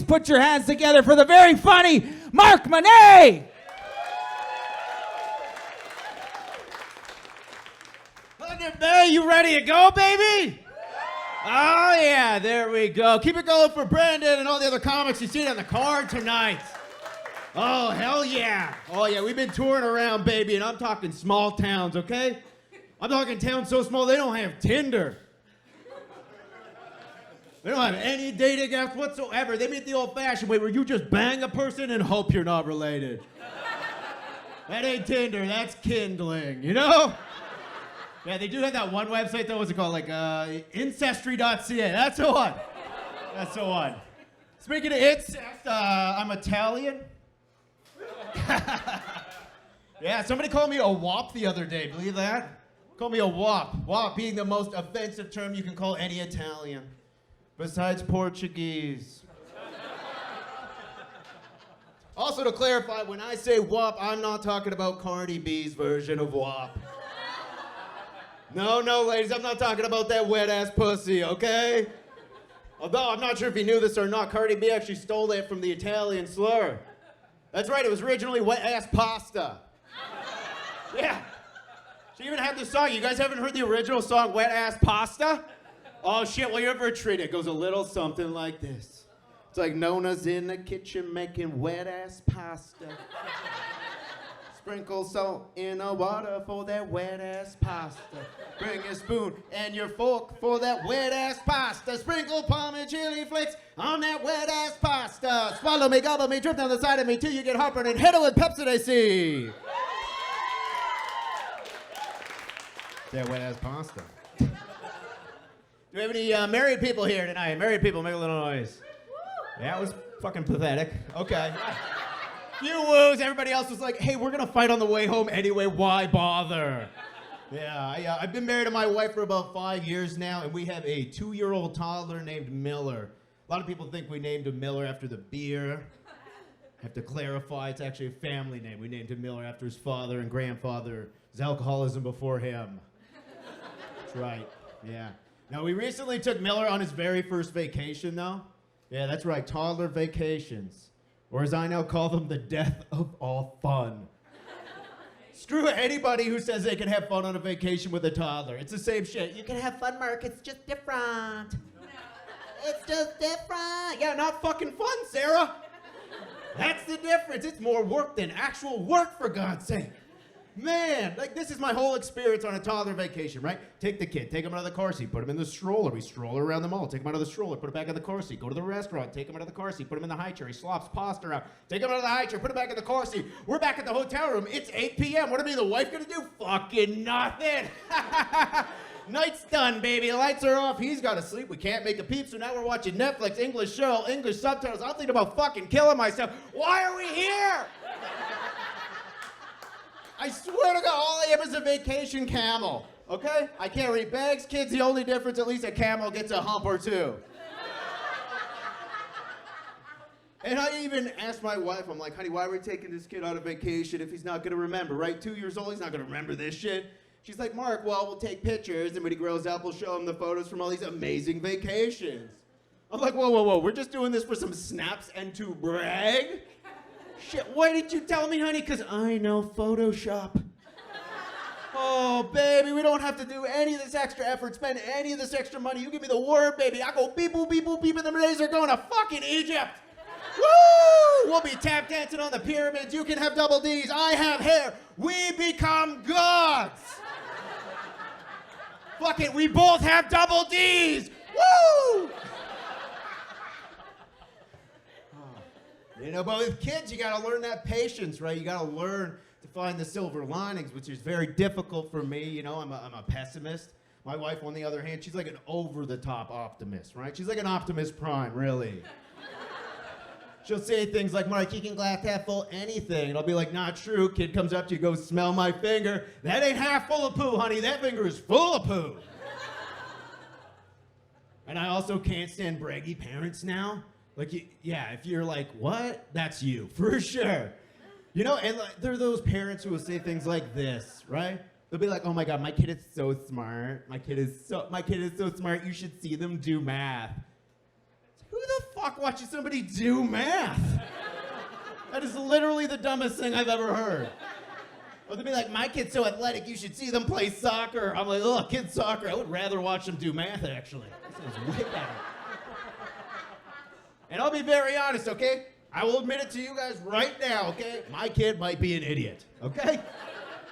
put your hands together for the very funny Mark Menei. Hey, you ready to go, baby? Oh, yeah, there we go. Keep it going for Brandon and all the other comics you see on the card tonight. Oh, hell yeah. Oh, yeah, we've been touring around, baby, and I'm talking small towns, okay? I'm talking towns so small they don't have Tinder. They don't have any dating apps whatsoever. They meet the old-fashioned way where you just bang a person and hope you're not related. That ain't Tinder, that's kindling, you know? Yeah, they do have that one website, though. What's it called? Like, Ancestry.ca. That's the one. That's the one. Speaking of incest, I'm Italian. Yeah, somebody called me a wop the other day. Believe that? Called me a wop. Wop being the most offensive term you can call any Italian. Besides Portuguese. Also, to clarify, when I say wop, I'm not talking about Cardi B's version of wop. No, ladies, I'm not talking about that wet-ass pussy, okay? Although, I'm not sure if you knew this or not, Cardi B actually stole that from the Italian slur. That's right, it was originally wet-ass pasta. Yeah. She even had the song. You guys haven't heard the original song, Wet-Ass Pasta? Oh, shit, well, you're in for a treat. It goes a little something like this. It's like Nona's in the kitchen making wet-ass pasta. Sprinkle salt in the water for that wet-ass pasta. Bring a spoon and your fork for that wet-ass pasta. Sprinkle Parmesan chili flakes on that wet-ass pasta. Swallow me, gobble me, drip down the side of me till you get heartburn and hit it with Pepsi. That wet-ass pasta. Do we have any married people here tonight? Married people, make a little noise. Yeah, it was fucking pathetic. Okay. Few woos. Everybody else was like, hey, we're going to fight on the way home anyway. Why bother? Yeah, I've been married to my wife for about 5 years now, and we have a 2-year-old toddler named Miller. A lot of people think we named him Miller after the beer. I have to clarify, it's actually a family name. We named him Miller after his father and grandfather. His alcoholism before him. That's right, yeah. Now, we recently took Miller on his very first vacation, though. Yeah, that's right, toddler vacations. Or as I now call them, the death of all fun. Screw anybody who says they can have fun on a vacation with a toddler. It's the same shit. You can have fun, Mark. It's just different. It's just different. Yeah, not fucking fun, Sarah. That's the difference. It's more work than actual work, for God's sake. Man, like this is my whole experience on a toddler vacation, right? Take the kid, take him out of the car seat, put him in the stroller. We stroll around the mall, take him out of the stroller, put him back in the car seat. Go to the restaurant, take him out of the car seat, put him in the high chair. He slops pasta around. Take him out of the high chair, put him back in the car seat. We're back at the hotel room. It's 8 p.m. What are me and the wife gonna do? Fucking nothing. Night's done, baby. The lights are off. He's got to sleep. We can't make a peep, so now we're watching Netflix, English show, English subtitles. I'm thinking about fucking killing myself. Why are we here? I swear to God, all I am is a vacation camel, okay? I carry bags, kids. The only difference, at least a camel gets a hump or two. And I even asked my wife, I'm like, honey, why are we taking this kid on a vacation if he's not going to remember, right? 2 years old, he's not going to remember this shit. She's like, Mark, well, we'll take pictures, and when he grows up, we'll show him the photos from all these amazing vacations. I'm like, whoa, we're just doing this for some snaps and to brag? Shit, why didn't you tell me, honey? Because I know Photoshop. Oh, baby, we don't have to do any of this extra effort, spend any of this extra money. You give me the word, baby. I go beep, boop, beep, boop, beep, and the Meneis are going to fucking Egypt. Woo! We'll be tap dancing on the pyramids. You can have double D's. I have hair. We become gods. Fuck it, we both have double D's. Woo! You know, but with kids, you gotta learn that patience, right? You gotta learn to find the silver linings, which is very difficult for me. You know, I'm a pessimist. My wife, on the other hand, she's like an over-the-top optimist, right? She's like an Optimus Prime, really. She'll say things like, Mark, you can glass half full anything. And I'll be like, not true. Kid comes up to you, goes, smell my finger. That ain't half full of poo, honey. That finger is full of poo. And I also can't stand braggy parents now. Like, yeah, if you're like, what? That's you, for sure. You know, and like, there are those parents who will say things like this, right? They'll be like, oh my God, my kid is so smart. My kid is so smart. You should see them do math. Who the fuck fuck watching somebody do math? That is literally the dumbest thing I've ever heard. Or they'll be like, my kid's so athletic, you should see them play soccer. I'm like, oh, kids soccer. I would rather watch them do math, actually. That sounds way better. And I'll be very honest, okay? I will admit it to you guys right now, okay? My kid might be an idiot, okay?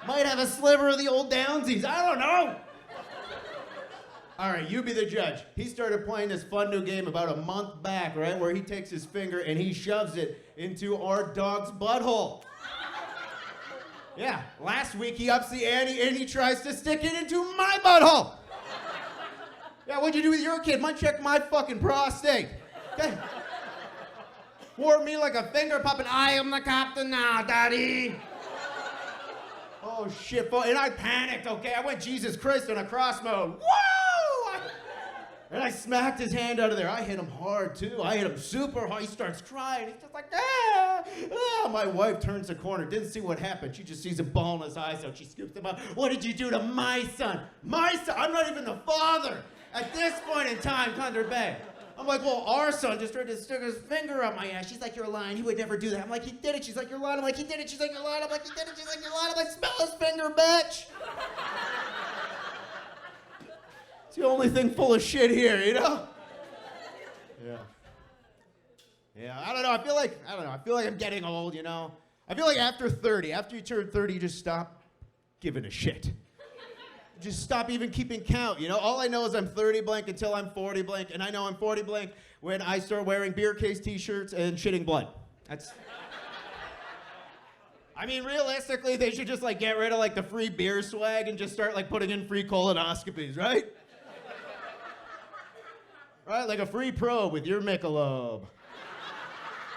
Might have a sliver of the old downsies. I don't know. All right, you be the judge. He started playing this fun new game about a month back, right? Where he takes his finger and he shoves it into our dog's butthole. Yeah, last week he ups the ante and he tries to stick it into my butthole. Yeah, what'd you do with your kid? Might check my fucking prostate. Okay? Wore me like a finger puppet. I am the captain now, daddy. Oh shit, and I panicked, okay? I went Jesus Christ on a cross mode. Woo! And I smacked his hand out of there. I hit him hard too. I hit him super hard. He starts crying. He's just like, ah, ah. My wife turns the corner, didn't see what happened. She just sees him bawling his eyes out. She scoops him up. What did you do to my son? My son? I'm not even the father. At this point in time, Thunder Bay. I'm like, well, our son just tried to stick his finger up my ass. She's like, you're lying. He would never do that. I'm like, he did it. She's like, you're lying. I'm like, he did it. She's like, you're lying. I'm like, he did it. She's like, you're lying. I'm like, smell his finger, bitch. It's the only thing full of shit here, you know? Yeah. Yeah, I don't know. I feel like I'm getting old, you know? I feel like after you turn 30, you just stop giving a shit. Just stop even keeping count, you know? All I know is I'm 30 blank until I'm 40 blank, and I know I'm 40 blank when I start wearing beer case t-shirts and shitting blood. That's... I mean, realistically, they should just, like, get rid of, like, the free beer swag and just start, like, putting in free colonoscopies, right? Right, like a free probe with your Michelob.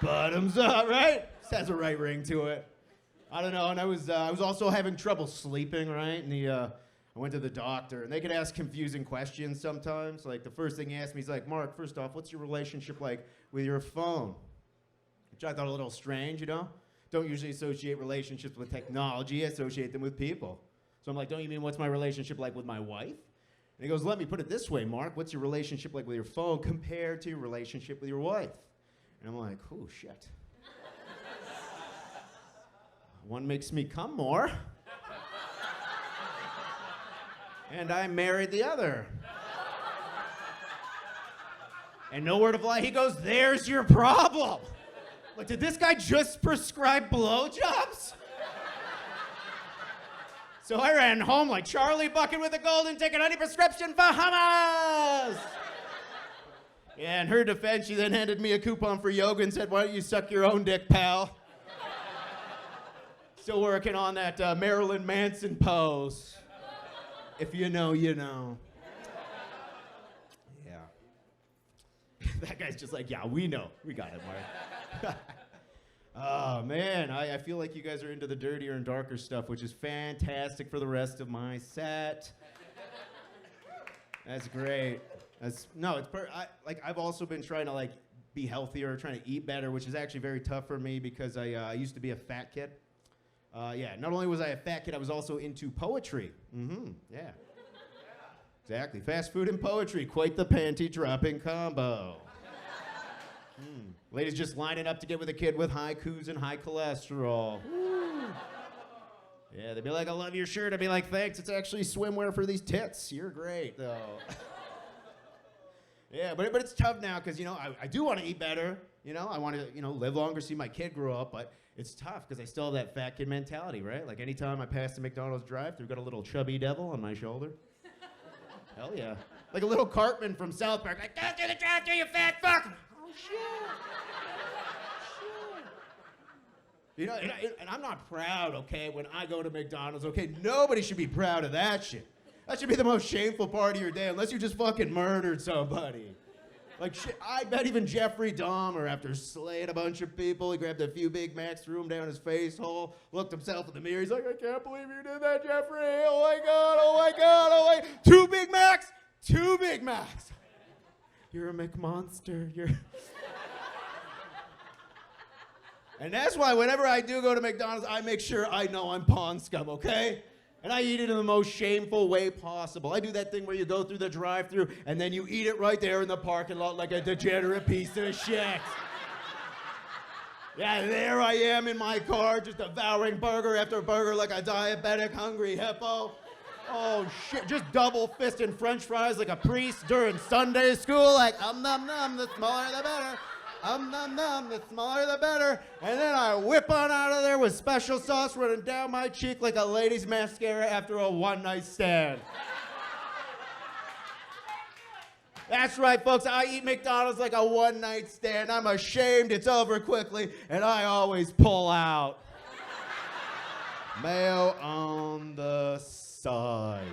Bottoms up, right? This has a right ring to it. I don't know, and I was also having trouble sleeping, right? And I went to the doctor, and they could ask confusing questions sometimes. Like, the first thing he asked me, he's like, Mark, first off, what's your relationship like with your phone? Which I thought a little strange, you know? Don't usually associate relationships with technology, I associate them with people. So I'm like, don't you mean what's my relationship like with my wife? And he goes, let me put it this way, Mark, what's your relationship like with your phone compared to your relationship with your wife? And I'm like, oh, shit. One makes me come more. And I married the other. And no word of lie, he goes, there's your problem. Like, did this guy just prescribe blowjobs? So I ran home like Charlie Bucket with a golden ticket on a prescription for hummus. Yeah, in her defense, she then handed me a coupon for yoga and said, why don't you suck your own dick, pal? Still working on that Marilyn Manson pose. If you know, you know. Yeah. That guy's just like, yeah, we know. We got it, Mark. Oh, man, I feel like you guys are into the dirtier and darker stuff, which is fantastic for the rest of my set. That's great. I've also been trying to, like, be healthier, trying to eat better, which is actually very tough for me because I used to be a fat kid. Yeah, not only was I a fat kid, I was also into poetry. Yeah. Exactly. Fast food and poetry, quite the panty-dropping combo. Ladies just lining up to get with a kid with haikus and high cholesterol. Yeah, they'd be like, I love your shirt. I'd be like, thanks, it's actually swimwear for these tits. You're great, though. Yeah, but it's tough now because, you know, I do want to eat better. You know, I want to, you know, live longer, see my kid grow up, but it's tough because I still have that fat kid mentality, right? Like, anytime I pass the McDonald's drive-thru, got a little chubby devil on my shoulder. Hell yeah. Like a little Cartman from South Park. Like, don't do the drive-thru, you fat fuck! Oh, shit. You know, and I'm not proud, okay, when I go to McDonald's, okay? Nobody should be proud of that shit. That should be the most shameful part of your day, unless you just fucking murdered somebody. Like, shit, I bet even Jeffrey Dahmer, after slaying a bunch of people, he grabbed a few Big Macs, threw them down his face hole, looked himself in the mirror, he's like, I can't believe you did that, Jeffrey! Oh my God, oh my God, oh my... 2 Big Macs! 2 Big Macs! You're a McMonster, you're... And that's why whenever I do go to McDonald's, I make sure I know I'm pawn scum, okay? And I eat it in the most shameful way possible. I do that thing where you go through the drive-thru and then you eat it right there in the parking lot like a degenerate piece of shit. Yeah, there I am in my car just devouring burger after burger like a diabetic hungry hippo. Oh shit, just double fisting french fries like a priest during Sunday school, like nom nom, the smaller the better. Nom nom, the smaller the better. And then I whip on out of there with special sauce running down my cheek like a lady's mascara after a one-night stand. That's right, folks, I eat McDonald's like a one-night stand. I'm ashamed, it's over quickly, and I always pull out. Mayo on the side.